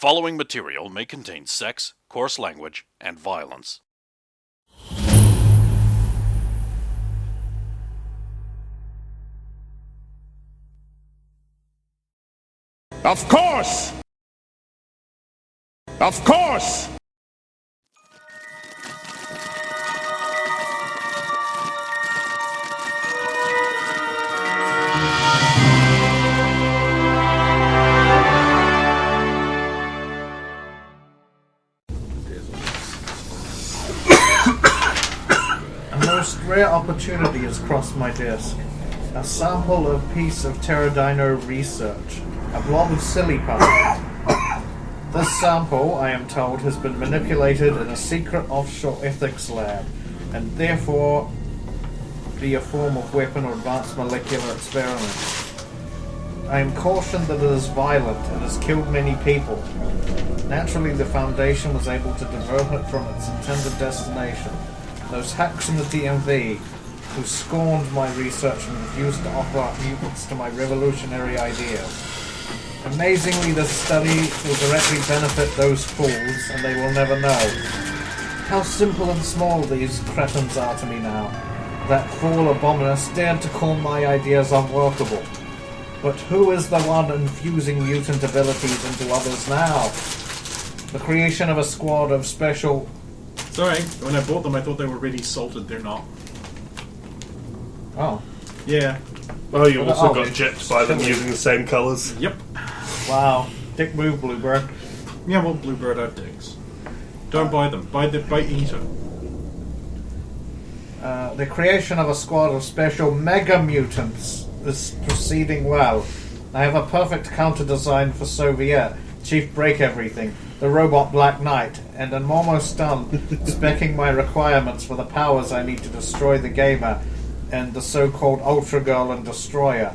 following material may contain sex, coarse language, and violence. Of course! Of course! A most rare opportunity has crossed my desk. A sample of piece of pterodino research. A blob of silly putty. This sample, I am told, has been manipulated in a secret offshore ethics lab, and therefore be a form of weapon or advanced molecular experiment. I am cautioned that it is violent and has killed many people. Naturally, the Foundation was able to divert it from its intended destination. Those hacks in the DMV, who scorned my research and refused to offer mutants to my revolutionary ideas. Amazingly, this study will directly benefit those fools, and they will never know. How simple and small these cretins are to me now. That fool Abominus dared to call my ideas unworkable. But who is the one infusing mutant abilities into others now? The creation of a squad of special... Sorry, when I bought them I thought they were really salted. They're not. Oh. Yeah. Oh, you also got gypped by them using the same colours. Yep. Wow. Dick move, Bluebird. Yeah, well, Bluebird out dicks. Don't buy them. Buy Eater. The creation of a squad of special mega mutants is proceeding well. I have a perfect counter design for Soviet, Chief Break Everything, the robot Black Knight, and I'm almost done speccing my requirements for the powers I need to destroy the gamer and the so-called Ultra Girl and Destroyer.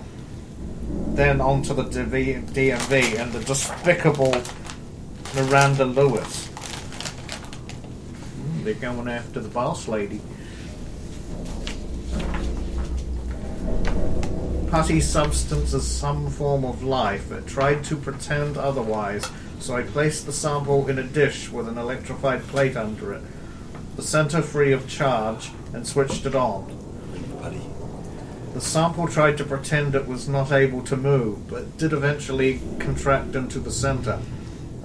Then on to the DMV and the despicable Miranda Lewis. They're going after the boss lady. Putty substance is some form of life. It tried to pretend otherwise, so I placed the sample in a dish with an electrified plate under it, the center free of charge, and switched it on. The sample tried to pretend it was not able to move, but did eventually contract into the center.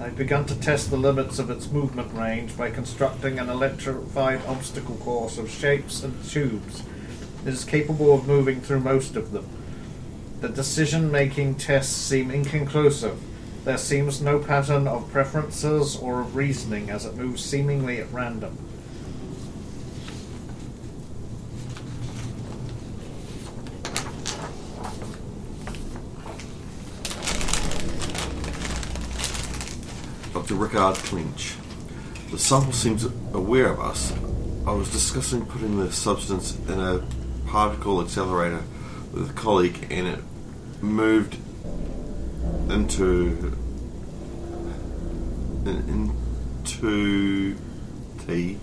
I've begun to test the limits of its movement range by constructing an electrified obstacle course of shapes and tubes. It is capable of moving through most of them. The decision-making tests seem inconclusive. There seems no pattern of preferences or of reasoning as it moves seemingly at random. Dr. Rickard Clinch. The sample seems aware of us. I was discussing putting the substance in a particle accelerator with a colleague, and it moved into the T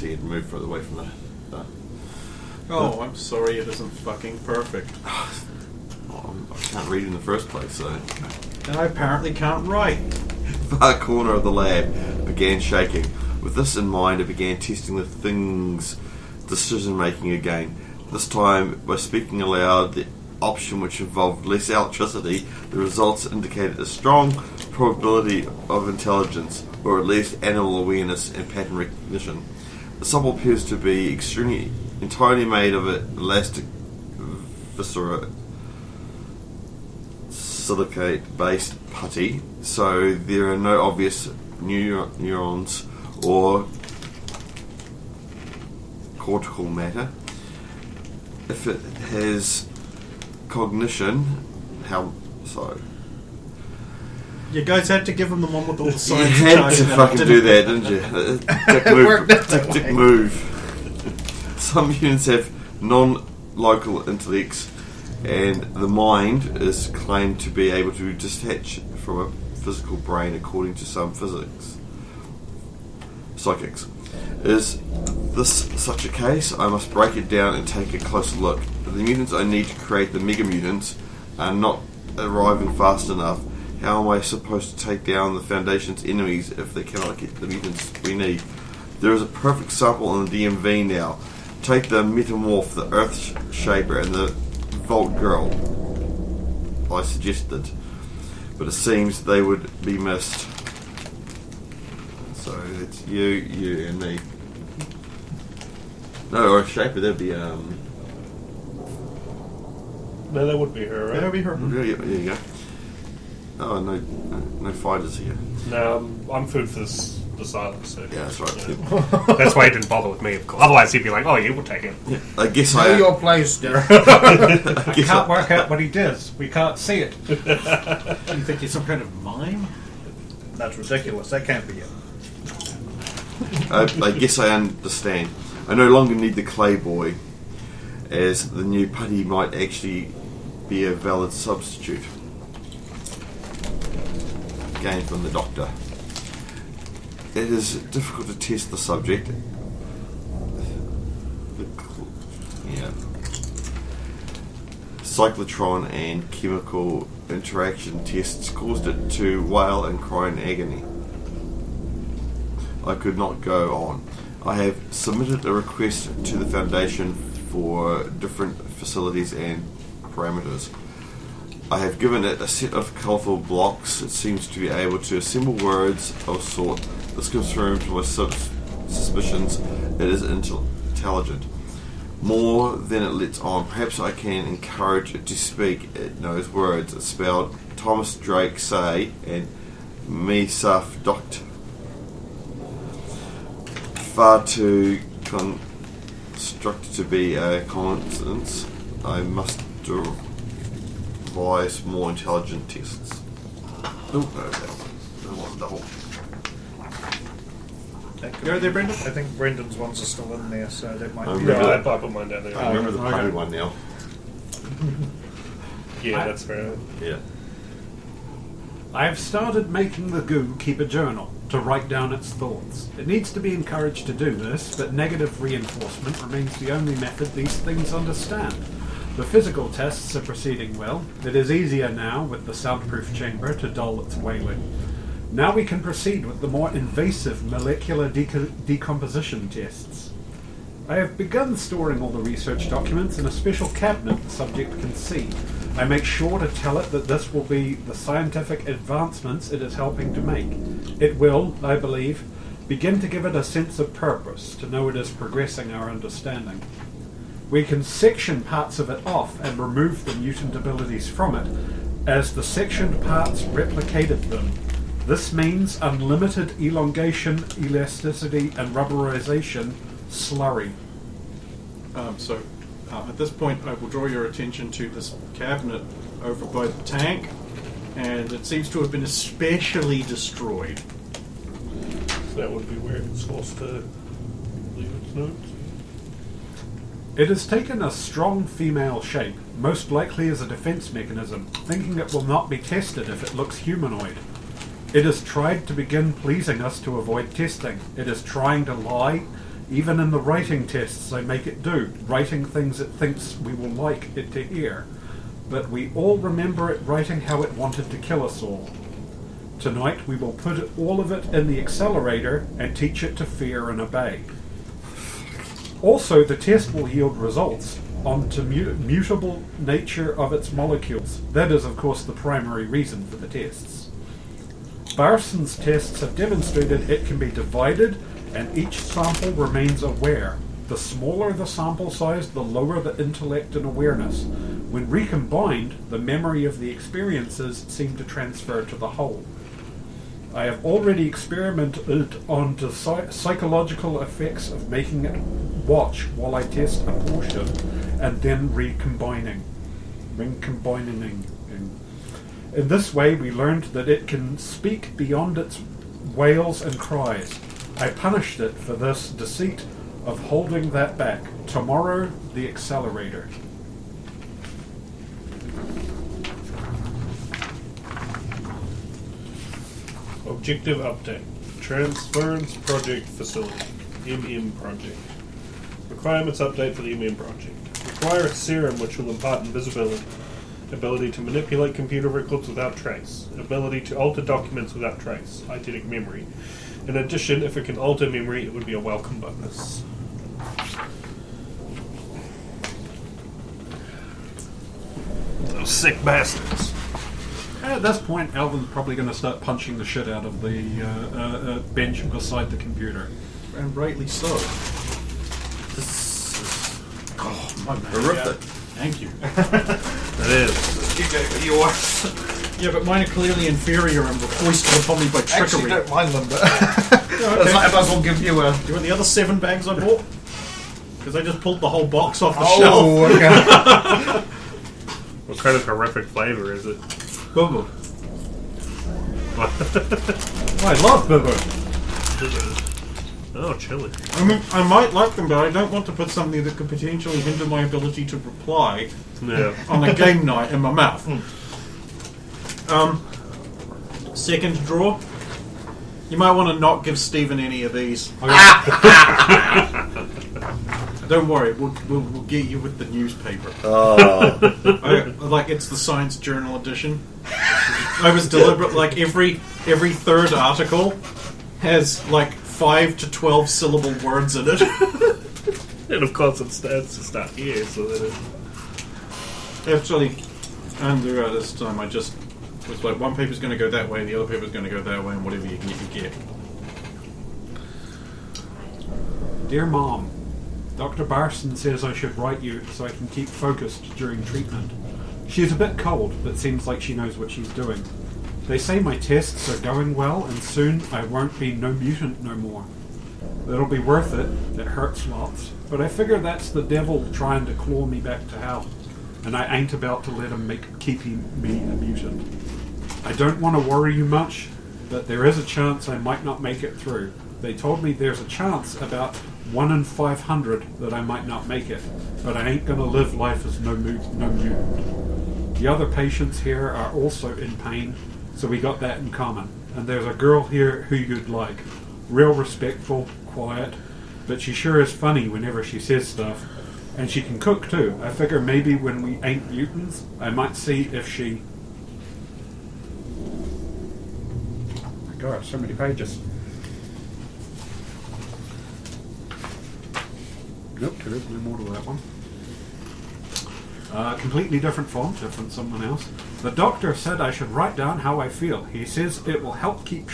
had moved further away from the. Oh, I'm sorry, it isn't fucking perfect. I can't read in the first place, so. And I apparently can't write. The far corner of the lab began shaking. With this in mind, I began testing the thing's decision-making again. This time, by speaking aloud, the option which involved less electricity, the results indicated a strong probability of intelligence, or at least animal awareness and pattern recognition. The sample appears to be entirely made of elastic viscera silicate-based putty, so there are no obvious neurons or cortical matter. If it has cognition, how so? You guys had to give him the one with all the You science. had to fucking do that, didn't you? Dick move. Some humans have non-local intellects, and the mind is claimed to be able to detach from a physical brain according to some psychics. Is this such a case? I must break it down and take a closer look. The mutants I need to create the mega mutants are not arriving fast enough. How am I supposed to take down the Foundation's enemies if they cannot get the mutants we need? There is a perfect sample in the DMV now. Take the Metamorph, the Earth-shaper, and the Vault Girl. I suggested. But it seems they would be missed. So it's you, and me. No, Earth-shaper, that'd be, No, that would be her, right? That'll be her. Yeah, there you go. Oh, no fighters here. No, I'm food for the silence. So. Yeah, that's right. Yeah. That's why he didn't bother with me, of course. Otherwise, he'd be like, "Oh, you will take it." Yeah. I guess Know your place, Derek. I can't work out what he does. We can't see it. You think he's some kind of mime? That's ridiculous. That can't be it. I guess I understand. I no longer need the clay boy, as the new putty might actually be a valid substitute. Again from the doctor. It is difficult to test the subject. Cyclotron and chemical interaction tests caused it to wail and cry in agony. I could not go on. I have submitted a request to the Foundation for different facilities and parameters. I have given it a set of colourful blocks. It seems to be able to assemble words of sort. This confirms my suspicions. It is intelligent. More than it lets on. Perhaps I can encourage it to speak. It knows words. It's spelled Thomas Drake say and me saf doctor. Far too constructed to be a coincidence. I must devise more intelligent tests. Oh, no, that wasn't double. Go there, Brendan. I think Brendan's ones are still in there, so that might be. Yeah, I put mine down there. I remember the okay. putty one now. Yeah, that's fair. Yeah. I have started making the goo keep a journal to write down its thoughts. It needs to be encouraged to do this, but negative reinforcement remains the only method these things understand. The physical tests are proceeding well. It is easier now with the soundproof chamber to dull its wailing. Now we can proceed with the more invasive molecular decomposition tests. I have begun storing all the research documents in a special cabinet the subject can see. I make sure to tell it that this will be the scientific advancements it is helping to make. It will, I believe, begin to give it a sense of purpose, to know it is progressing our understanding. We can section parts of it off and remove the mutant abilities from it, as the sectioned parts replicated them. This means unlimited elongation, elasticity, and rubberization slurry. At this point, I will draw your attention to this cabinet over by the tank, and it seems to have been especially destroyed. So that would be where it's supposed to leave its notes. It has taken a strong female shape, most likely as a defense mechanism, thinking it will not be tested if it looks humanoid. It has tried to begin pleasing us to avoid testing. It is trying to lie, even in the writing tests I make it do, writing things it thinks we will like it to hear. But we all remember it writing how it wanted to kill us all. Tonight we will put all of it in the accelerator and teach it to fear and obey. Also, the test will yield results on the mutable nature of its molecules. That is, of course, the primary reason for the tests. Barson's tests have demonstrated it can be divided and each sample remains aware. The smaller the sample size, the lower the intellect and awareness. When recombined, the memory of the experiences seem to transfer to the whole. I have already experimented on the psychological effects of making it watch while I test a portion and then recombining. In this way, we learned that it can speak beyond its wails and cries. I punished it for this deceit of holding that back. Tomorrow, the accelerator. Objective update. Transference Project Facility. MM Project. Requirements update for the MM Project. Require a serum which will impart invisibility. Ability to manipulate computer records without trace. Ability to alter documents without trace. Eidetic memory. In addition, if it can alter memory, it would be a welcome bonus. Those sick bastards. At this point, Alvin's probably going to start punching the shit out of the bench beside the computer. And rightly so. Oh, my horrific. Thank you. It is. You go yours. Yeah, but mine are clearly inferior and were foisted upon me by Actually, trickery. don't mind them, but Okay. I might as well give you a... Do you want the other 7 bags I bought? Because I just pulled the whole box off the shelf. Oh, okay. What kind of horrific flavor is it? Boo-boo. I love Boo-Boo. Oh, chili. I mean, I might like them, but I don't want to put something that could potentially hinder my ability to reply Yeah. on a game night in my mouth. Second draw. You might want to not give Stephen any of these. Don't worry, we'll get you with the newspaper. Like it's the Science Journal edition. I was deliberate. Like every third article has like 5 to 12 syllable words in it. And of course it starts to start here, so that it... Actually, and throughout this time, I just was like, one paper's going to go that way, the other paper's going to go that way, and whatever you can get, you get. Dear Mom, Dr. Barson says I should write you so I can keep focused during treatment. She's a bit cold, but seems like she knows what she's doing. They say my tests are going well, and soon I won't be no mutant no more. It'll be worth it. It hurts lots, but I figure that's the devil trying to claw me back to hell, and I ain't about to let him keep me a mutant. I don't want to worry you much, but there is a chance I might not make it through. They told me there's a chance about 1 in 500 that I might not make it, but I ain't gonna live life as no mutant. The other patients here are also in pain, so we got that in common. And there's a girl here who you'd like. Real respectful, quiet, but she sure is funny whenever she says stuff. And she can cook too. I figure maybe when we ain't mutants, I might see if she... Oh my God, so many pages. Nope, there is no more to that one. Completely different font, different someone else. The doctor said I should write down how I feel. He says it will help keep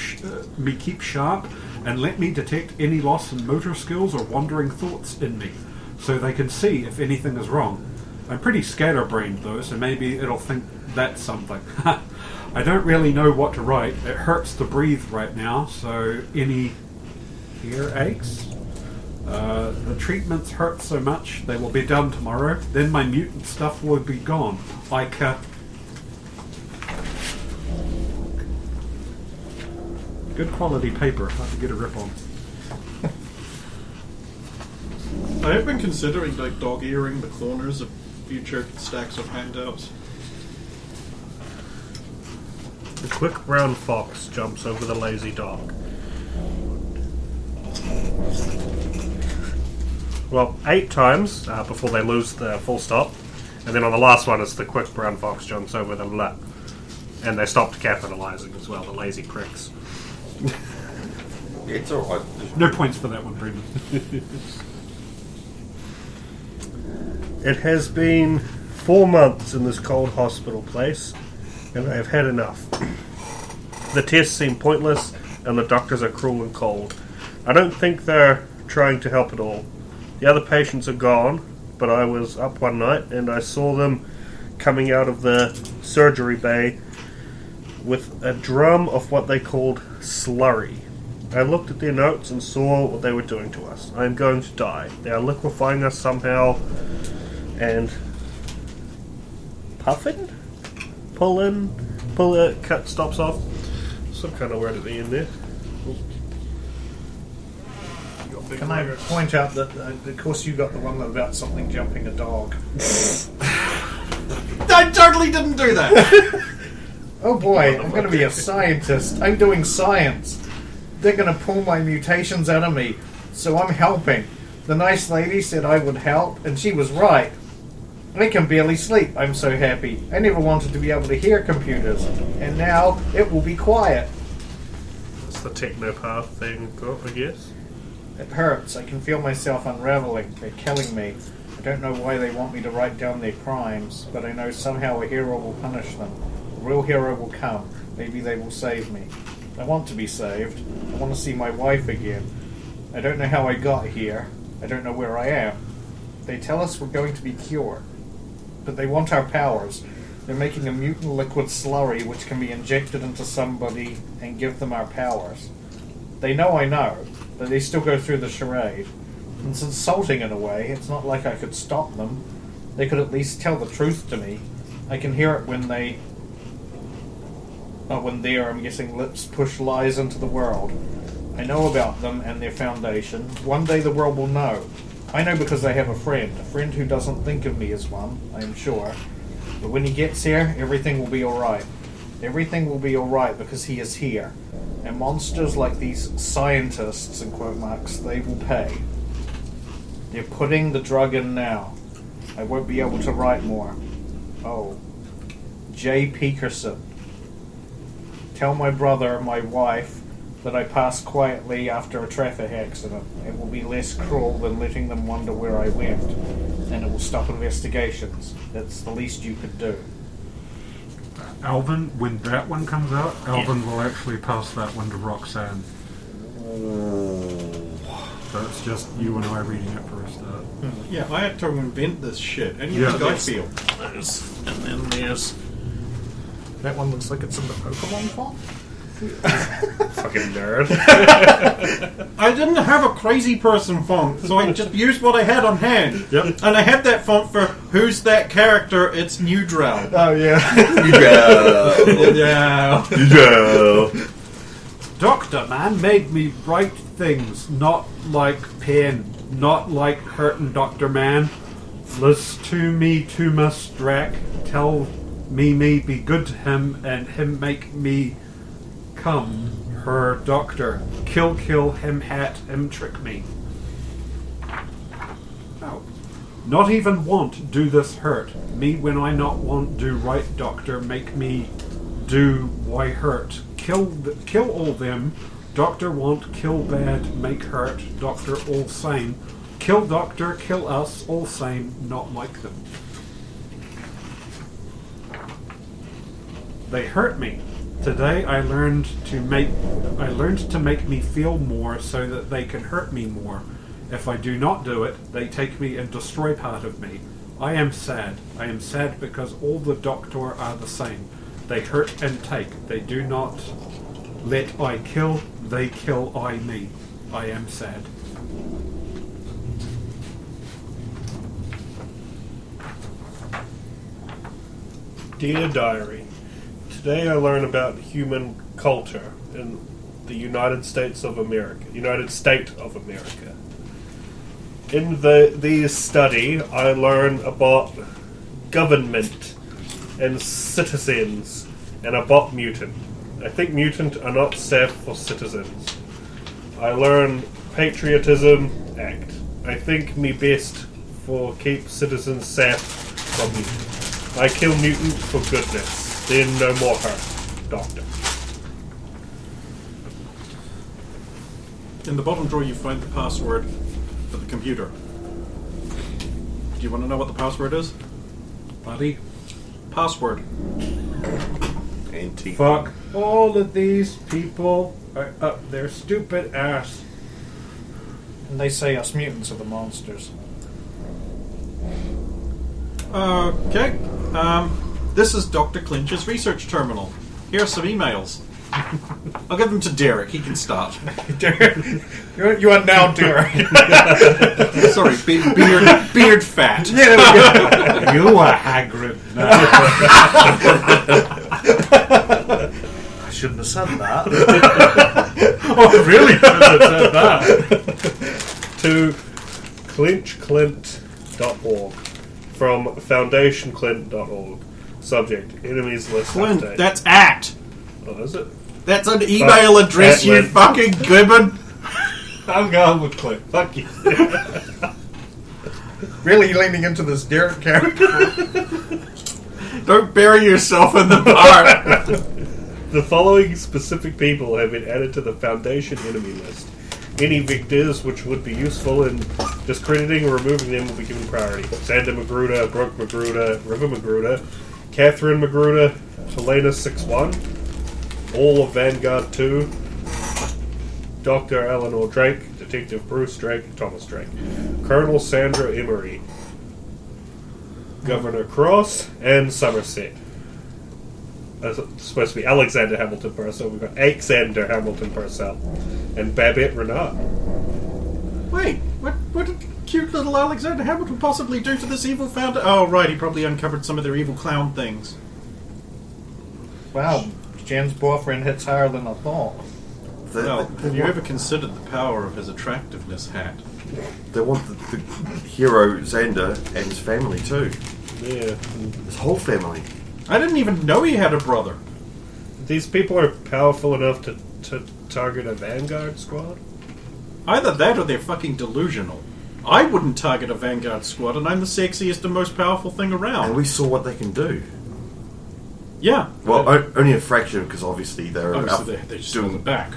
me keep sharp and let me detect any loss in motor skills or wandering thoughts in me, so they can see if anything is wrong. I'm pretty scatterbrained though, so maybe it'll think that's something. I don't really know what to write. It hurts to breathe right now, so any earaches? The treatments hurt so much they will be done tomorrow. Then my mutant stuff will be gone. Good quality paper. Hard to get a rip on. I have been considering like dog-earing the corners of future stacks of handouts. The quick brown fox jumps over the lazy dog. Well, 8 times before they lose the full stop, and then on the last one it's the quick brown fox jumps over the la, and they stopped capitalising as well, the lazy pricks. It's alright. No points for that one, Brendan. It has been 4 months in this cold hospital place, and I have had enough. The tests seem pointless, and the doctors are cruel and cold. I don't think they're trying to help at all. The other patients are gone, but I was up one night and I saw them coming out of the surgery bay with a drum of what they called slurry. I looked at their notes and saw what they were doing to us. I am going to die. They are liquefying us somehow and puffing? Pull it, cut stops off. Some kind of word at the end there. Can I point out that, of course, you got the one about something jumping a dog. I totally didn't do that! Oh boy, I'm going to be a scientist. I'm doing science. They're going to pull my mutations out of me, so I'm helping. The nice lady said I would help, and she was right. I can barely sleep, I'm so happy. I never wanted to be able to hear computers, and now it will be quiet. That's the technopath thing, I guess. It hurts. I can feel myself unraveling. They're killing me. I don't know why they want me to write down their crimes, but I know somehow a hero will punish them. A real hero will come. Maybe they will save me. I want to be saved. I want to see my wife again. I don't know how I got here. I don't know where I am. They tell us we're going to be cured. But they want our powers. They're making a mutant liquid slurry which can be injected into somebody and give them our powers. They know I know, but they still go through the charade. It's insulting in a way. It's not like I could stop them. They could at least tell the truth to me. I can hear it when they... when their, I'm guessing, lips push lies into the world. I know about them and their foundation. One day the world will know. I know because I have a friend who doesn't think of me as one, I am sure. But when he gets here, everything will be alright. Everything will be alright because he is here. And monsters like these scientists, in quote marks, they will pay. They're putting the drug in now. I won't be able to write more. Oh. J. Pekerson. Tell my brother, my wife, that I passed quietly after a traffic accident. It will be less cruel than letting them wonder where I went, and it will stop investigations. That's the least you could do. Alvin, when that one comes out, Alvin will actually pass that one to Roxanne. So it's just you and I reading it for a start. Yeah, I had to invent this shit. How do you think I feel? And then there's... That one looks like it's in the Pokemon font? Fucking nerd. I didn't have a crazy person font, so I just used what I had on hand. Yep. And I had that font for Who's That Character? It's Newdrow. Oh, yeah. Yeah. Doctor Man made me write things, not like pen, not like hurtin' Doctor Man. List to me to Strack, tell me be good to him, and him make me come her doctor. Kill him hat him trick me. Oh. Not even want do this hurt me when I not want do right doctor make me do why hurt. Kill all them. Doctor want kill bad make hurt. Doctor all same. Kill doctor kill us all same not like them. They hurt me. Today I learned to make me feel more so that they can hurt me more. If I do not do it, they take me and destroy part of me. I am sad. I am sad because all the doctor are the same. They hurt and take. They do not let I kill, they kill I me. I am sad. Dear Diary, today I learn about human culture in the United State of America. In this study, I learn about government and citizens and about mutant. I think mutant are not safe for citizens. I learn patriotism act. I think me best for keep citizens safe from mutant. I kill mutant for goodness. Then no more hurt. Doctor. In the bottom drawer you find the password for the computer. Do you want to know what the password is? Buddy? Password. Antique. Fuck all of these people are up their stupid ass. And they say us mutants are the monsters. Okay. This is Dr. Clinch's research terminal. Here are some emails. I'll give them to Derek. He can start. Derek, you are now Derek. Sorry, beard fat. Yeah, there we go. You are Hagrid now. I shouldn't have said that. Oh, really? Shouldn't have said that. To clinchclint.org from foundationclint.org. Subject: Enemies list Clint, update. that's at. Oh, is it? That's an email address, you Lynn. fucking gibbon. I'm going with Clint. Fuck you. really leaning into this Derek character. Don't bury yourself in the bar. The following specific people have been added to the Foundation enemy list. Any victors which would be useful in discrediting or removing them will be given priority. Xander Magruder, Brooke Magruder, River Magruder, Catherine Magruder, Helena 6-1, all of Vanguard 2, Dr. Eleanor Drake, Detective Bruce Drake, Thomas Drake, Colonel Sandra Emery, Governor Cross, and Somerset. It's supposed to be Alexander Hamilton Purcell. We've got Alexander Hamilton Purcell and Babette Renard. Wait, what did cute little Alexander Hamilton possibly do to this evil founder? Oh, right, he probably uncovered some of their evil clown things. Wow, Jen's boyfriend hits higher than I thought. Well, have you ever considered the power of his attractiveness hat? They want the hero Xander and his family too. Yeah. His whole family. I didn't even know he had a brother. These people are powerful enough to target a Vanguard squad? Either that or they're fucking delusional. I wouldn't target a Vanguard squad, and I'm the sexiest and most powerful thing around. And we saw what they can do. Yeah. Well, only a fraction, because obviously they're They're just doing the back.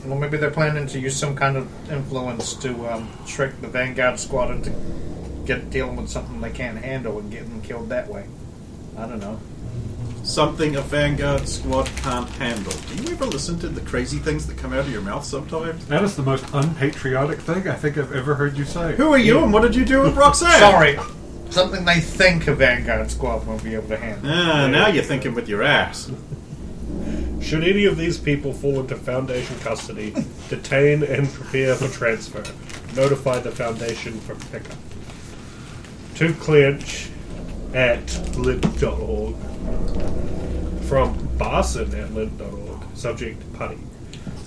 Well, maybe they're planning to use some kind of influence to trick the Vanguard squad into dealing with something they can't handle and getting them killed that way. I don't know. Something a Vanguard squad can't handle. Do you ever listen to the crazy things that come out of your mouth sometimes? That is the most unpatriotic thing I think I've ever heard you say. Who are you and what did you do with Roxanne? Sorry. Something they think a Vanguard squad won't be able to handle. Now you're thinking with your ass. Should any of these people fall into Foundation custody, detain and prepare for transfer. Notify the Foundation for pickup. To Clinch at lib.org. From Barson at lib.org. Subject Putty.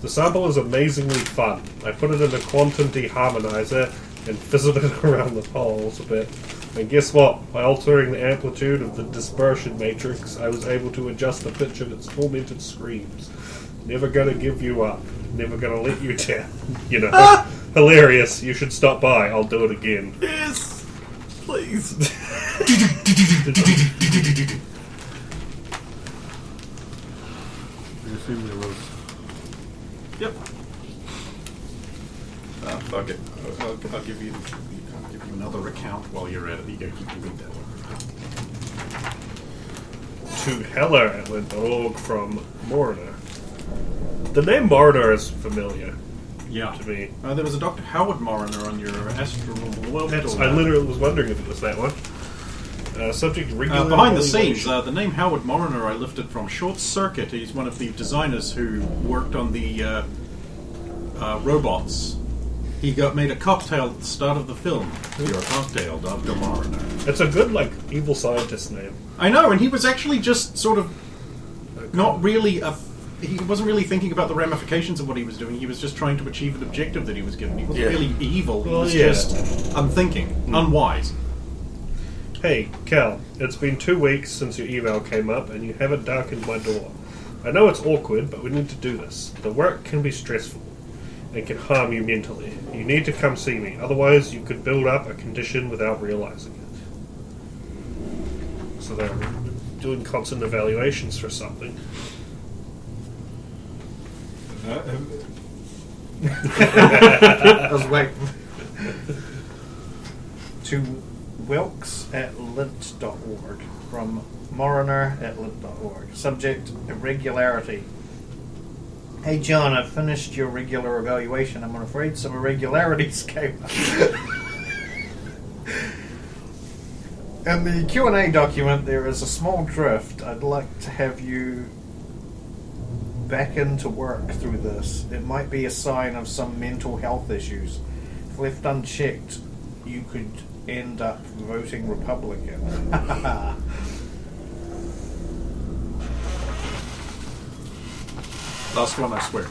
The sample is amazingly fun. I put it in a quantum deharmonizer and fizzled it around the poles a bit. And guess what? By altering the amplitude of the dispersion matrix, I was able to adjust the pitch of its tormented screams. Never gonna give you up. Never gonna let you down. You know. Hilarious. You should stop by. I'll do it again. Yes! Please. I assume there was. Yep. Fuck it. I'll give you another account while you're at it. You can read that one. To Heller at lib.org from Morna. The name Mariner is familiar Yeah. to me. There was a Dr. Howard Mariner on your astronomical world. I literally was wondering if it was that one. Subject regular behind the evaluation. scenes, the name Howard Mariner I lifted from Short Circuit. He's one of the designers who worked on the robots. He made a cocktail at the start of the film. Your cocktail, Dr. Mariner. It's a good, evil scientist name. I know, and he was actually just sort of not really he wasn't really thinking about the ramifications of what he was doing. He was just trying to achieve an objective that he was given. He wasn't really evil. He was just unthinking, unwise. Hey, Cal, it's been 2 weeks since your eval came up, and you haven't darkened my door. I know it's awkward, but we need to do this. The work can be stressful and can harm you mentally. You need to come see me, otherwise you could build up a condition without realizing it. So they're doing constant evaluations for something. I was waiting. To Wilkes at lint.org. From Mariner at lint.org. Subject, irregularity. Hey John, I've finished your regular evaluation. I'm afraid some irregularities came up. In the Q&A document, there is a small drift. I'd like to have you back into work through this. It might be a sign of some mental health issues. If left unchecked, you could end up voting Republican. Last one, I swear.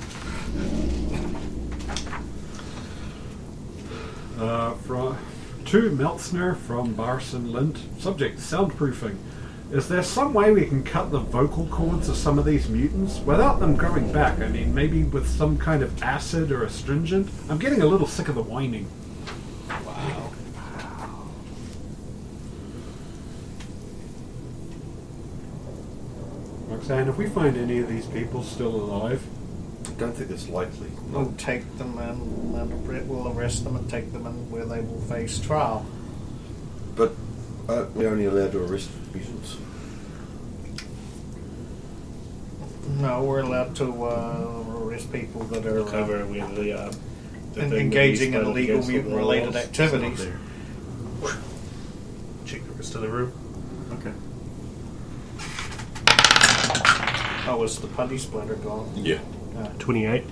To Meltzner from Barson Lind. Subject, soundproofing. Is there some way we can cut the vocal cords of some of these mutants without them growing back? I mean, maybe with some kind of acid or astringent? I'm getting a little sick of the whining. Wow. Sam, if we find any of these people still alive, I don't think it's likely. We'll take them and we'll arrest them and take them in where they will face trial. But aren't we only allowed to arrest mutants? No, we're allowed to arrest people that are Cover with the engaging in illegal mutant-related activities. Check the rest of the room. Okay. Oh, is the putty splitter gone? Yeah. 28.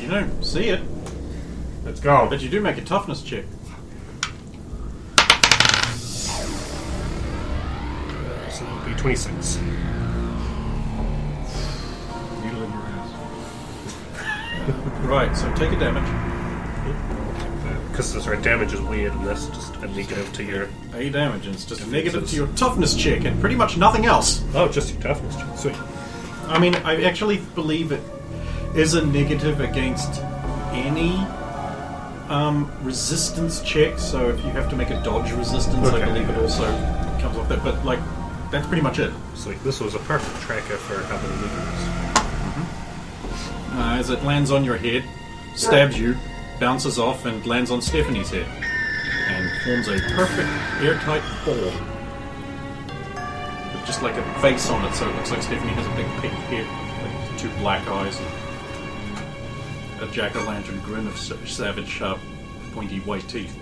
You don't see it, Let's go. but you do make a toughness check. So that'll be 26. needle in your ass. Right, so take a damage. Because damage is weird and that's just a negative to your... A damage, and it's just a negative to your toughness check, and pretty much nothing else. Oh, just your toughness check. Sweet. I mean, I actually believe it is a negative against any resistance check, so if you have to make a dodge resistance, Okay. I believe it also comes off that, but like, that's pretty much it. Sweet. This was a perfect tracker for how many negatives. As it lands on your head, stabs you, bounces off, and lands on Stephanie's head, and forms a perfect airtight ball. With just like a face on it, so it looks like Stephanie has a big pink head, like 2 black eyes, and a jack-o'-lantern grin of savage, sharp, pointy white teeth.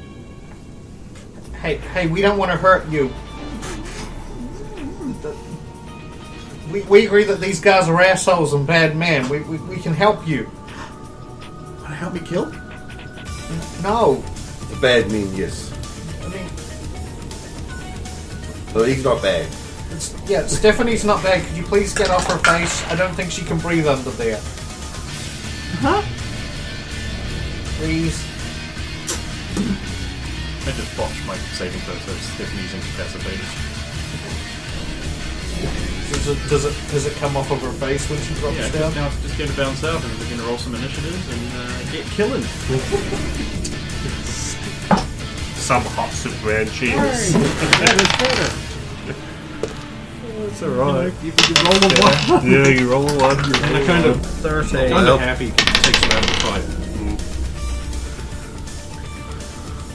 Hey, we don't want to hurt you. We agree that these guys are assholes and bad men. We can help you. Want to help me kill? No. The bad men, yes. I mean, No, he's not bad. Stephanie's not bad. Could you please get off her face? I don't think she can breathe under there. Huh? Please. I just botched my saving throw, so Stephanie's incapacitated. Does it come off of her face when she drops Yeah, down? now it's just going to bounce out, and we're going to roll some initiatives and get killing. Some hot Superman cheers. That is better. That's alright. You roll a 1. Yeah, you roll a 1. And I kind of 30. kind of happy takes it out of the fight.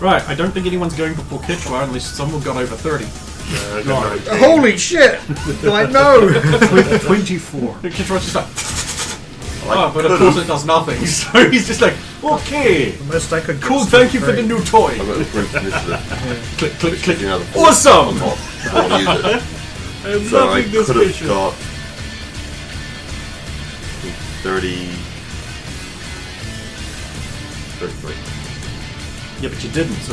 Right, I don't think anyone's going before Kitchwa unless someone got over 30. Holy shit! Like, no! 24. Kitchwa's just like, oh, but of course it does nothing. So he's just like, okay, Most I could cool, thank you for the new toy. I've got a group initiative. Click, click, click. You know, the Awesome! I'll use it. I'm So I loving this could have mission. got 30... 33. Yeah, but you didn't, so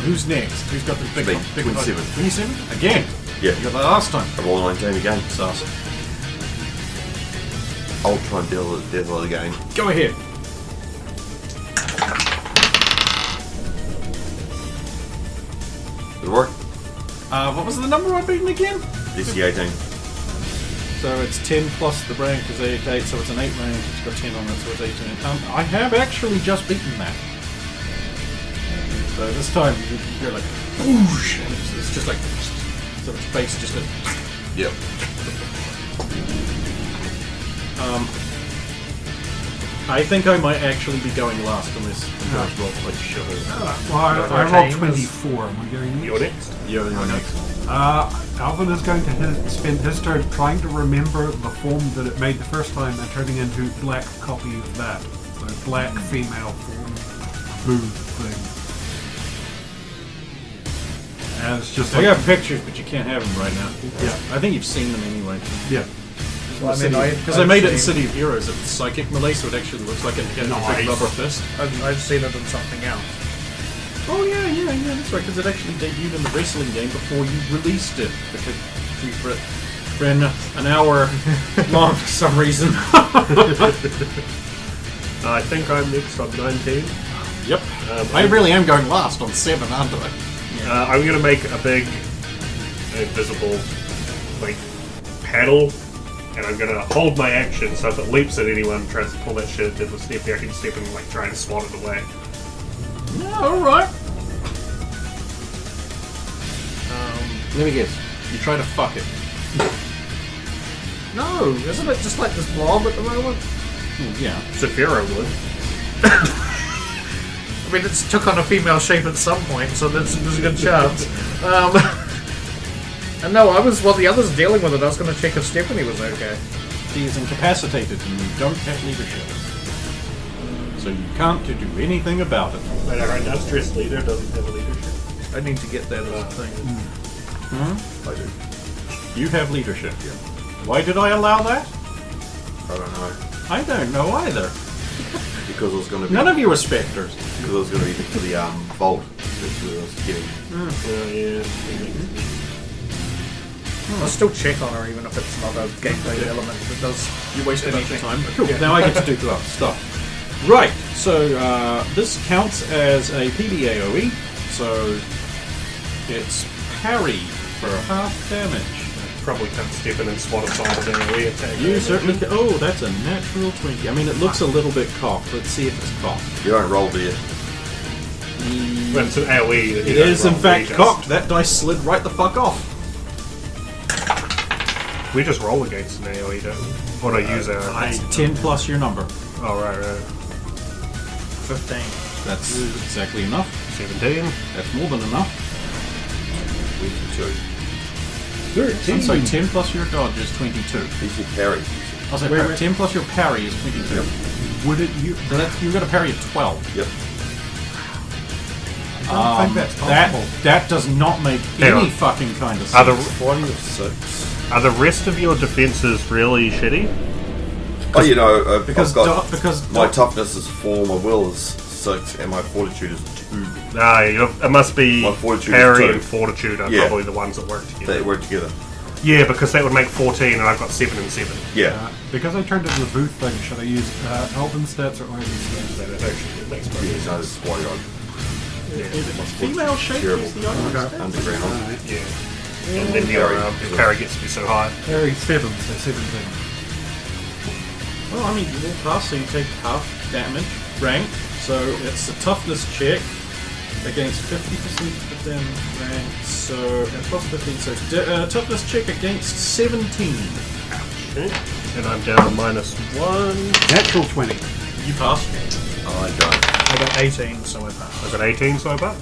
who's next? Who's got the big Me, one? Big 27. 27? Again? Yeah. You got that last time. I roll 19 again. Sus. I'll try and deal with the death of the game. Go ahead. Did it work? What was the number I beaten again? DC 18. So it's 10 plus the rank is 8, so it's an 8 rank. It's got 10 on it, so it's 18. I have actually just beaten that. So this time you're like, whoosh, and it's just like, so its face just goes. Yep. I think I might actually be going last unless you guys roll like shit. Well, I rolled 24. Am I going You're next. You're next. Alvin is going to spend his turn trying to remember the form that it made the first time and turning into black copy of that. So black female form move thing. And it's just I like... got pictures, but you can't have them right now. Yeah. I think you've seen them anyway. Yeah. Well, Because I made it in City of Heroes. It's psychic melee, so it actually looks like a big rubber fist. I've seen it in something else. Oh yeah, that's right. Because it actually debuted in the wrestling game before you released it. Because we ran an hour long for some reason. I think I'm next on 19. Yep. I really am going last on 7, aren't I? I'm going to make a big invisible like paddle, and I'm going to hold my action so if it leaps at anyone and tries to pull that shit into the step, I can step and like try and swat it away. Yeah, alright. Let me guess. You try to fuck it. No, isn't it just like this blob at the moment? Yeah. Zafiro would. I mean, it took on a female shape at some point, so there's a good chance. And no, while the others dealing with it, I was going to check if Stephanie was okay. He is incapacitated and you don't have leadership. So you can't do anything about it. But our industrious leader doesn't have a leadership. I need to get that as a thing. I do. You have leadership. Yeah. Why did I allow that? I don't know. I don't know either. Because it was going to be... None of you are specters. Because it was going to be for the vault. That's what I was getting. I'll still check on her even if it's not a gameplay element. It does. You wasted much time. Cool. Now I get to do stuff. Right. So this counts as a PBAOE. So it's parry for half damage. Probably can't step in and swat aside an AoE attack. You certainly can. Oh, that's a natural 20. I mean, it looks a little bit cocked. Let's see if it's cocked. You don't roll, do you? Well, it's an AoE. It is in fact cocked. That dice slid right the fuck off. We just roll against an AoE, don't we? Or do I use our... It's 10 plus your number. Oh, right. 15. That's exactly enough. 17. That's more than enough. We do 13. So 10 plus your dodge is 22. These are parry. I'll say 10 plus your parry is 22. Yep. Would it you? So you've got a parry of 12. Yep. I don't think that's possible. That does not make Hang any on. fucking kind of Are sense. the, 40 of 6. are the rest of your defenses really shitty? Oh, you know, Because my toughness is 4, my will is 6, and my fortitude is 2. It must be My fortitude parry is 2. and fortitude are Yeah. probably the ones that work together. They work together. Yeah, because that would make 14 and I've got 7 and 7. Yeah. Because I turned into the booth thing, should I use Elven stats or Iron stats? So that actually makes Yeah, perfect no, sense. this is why I'm female shape is the iron stat? underground. Yeah. And then your parry gets to be so high. Parry 7, so 17. Well, I mean, you will pass, so you take half damage, rank. So it's a toughness check against 50% of the damage rank. So plus 15. So toughness check against 17. Okay. And I'm down to -1. Natural 20. You pass. I don't. I got 18, so I passed. I've got 18, so I pass.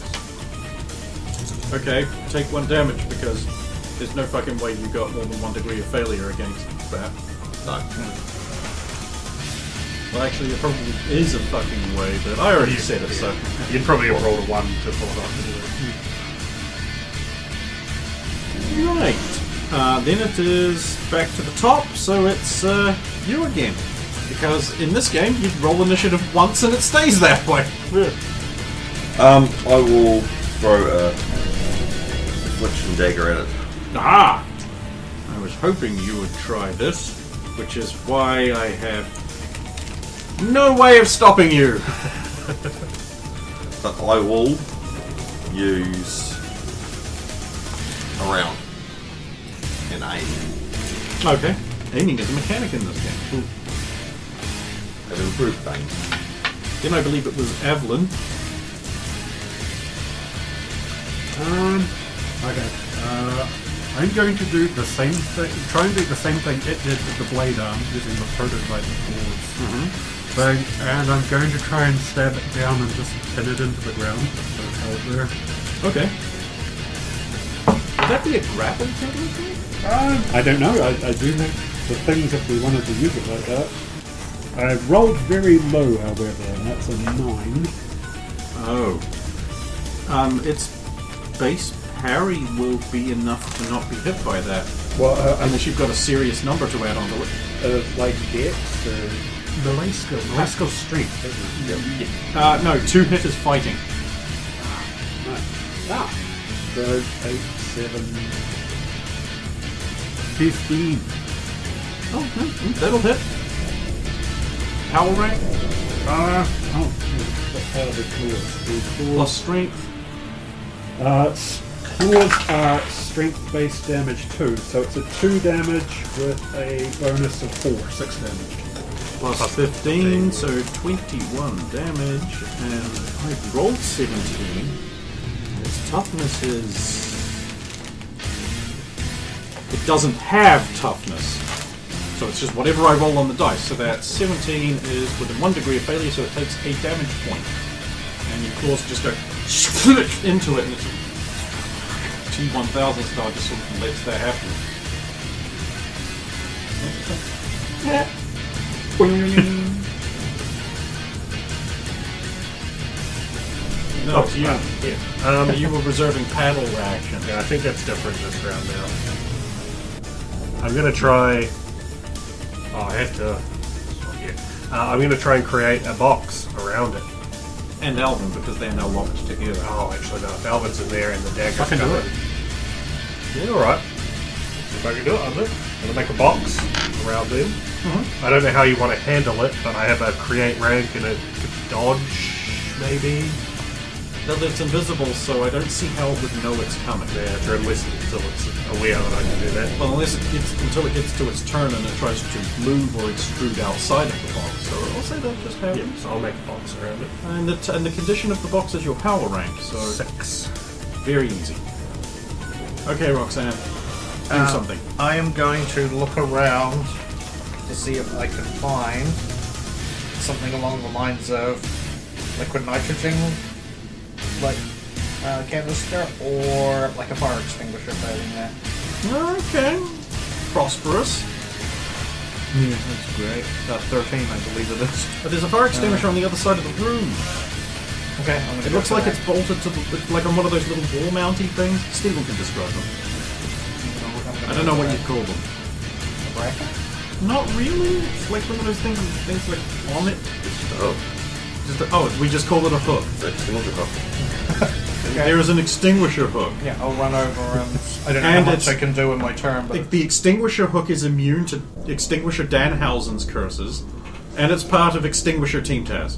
Okay, take 1 damage because there's no fucking way you got more than 1 degree of failure against that. No. Well, actually, there probably is a fucking way, but I already said it, so. You'd probably have rolled a 1 to pull it off. Right. Then it is back to the top, so it's you again. Because in this game, you roll initiative once and it stays that way. I will throw a affliction dagger at it. Ah! I was hoping you would try this, which is why I have no way of stopping you. But I will use a round and aim. Okay. Aiming is a mechanic in this game. I've improved things. Then I believe it was Evelyn. Okay. I'm going to do the same thing, try and do the same thing it did with the blade arm using the prototype boards. Thing, and I'm going to try and stab it down and just pin it into the ground. So it's out there. Okay. Would that be a grapple technically? I don't know. I do make the things if we wanted to use it like that. I rolled very low, however, and that's a 9. Oh. Its base parry will be enough to not be hit by that. Well, Unless you've got a serious number to add onto it. like Dex or melee skill. Melee skill strength, isn't it? No, 2 hit is fighting. Ah. So 8, 7, 15. Oh, no, that'll hit. Power rank What's how the claws? plus strength. Claws are strength-based damage too, so it's a 2 damage with a bonus of 4, 6 damage. Plus 15, so 21 damage, and I rolled 17. Its toughness is... It doesn't have toughness. So it's just whatever I roll on the dice. So that 17 is within 1 degree of failure, so it takes a damage point. And your claws just go into it, and it's T-1000 style just sort of lets that happen. No, it's you. Yeah. You were reserving paddle action. Yeah, I think that's different this round now. I'm gonna try. Oh, I have to. I'm gonna try and create a box around it. And Alvin, because they're now locked together. Oh, actually, no. If Alvin's in there and the dagger's I can do coming. it. Yeah, alright. If I can do it, I'll do it. I'm gonna make a box around them. Mm-hmm. I don't know how you want to handle it, but I have a create rank and a dodge, maybe. No, it's invisible, so I don't see how it would know it's coming. Yeah, or unless until it's aware that I can do that. Well, until it gets to its turn and it tries to move or extrude outside of the box. So I'll say that just happens. Yeah, so I'll make a box around it. And the condition of the box is your power rank, so 6. very easy. Okay, Roxanne, do something. I am going to look around to see if I can find something along the lines of liquid nitrogen, like canister, or like a fire extinguisher failing that. Okay, prosperous. Yeah, that's great. 13, I believe it is. But there's a fire extinguisher on the other side of the room. Okay, I'm gonna It go looks for like that. it's bolted to the, like on one of those little wall mounty things. Stephen can describe them. I don't know what you'd call them. A bracket? Not really. It's like one of those things like on it. We just call it a hook. Okay. There is an extinguisher hook. Yeah, I'll run over and I don't know And how much it's- I can do in my turn, but The extinguisher hook is immune to Extinguisher Danhausen's curses, and it's part of Extinguisher Team Taz.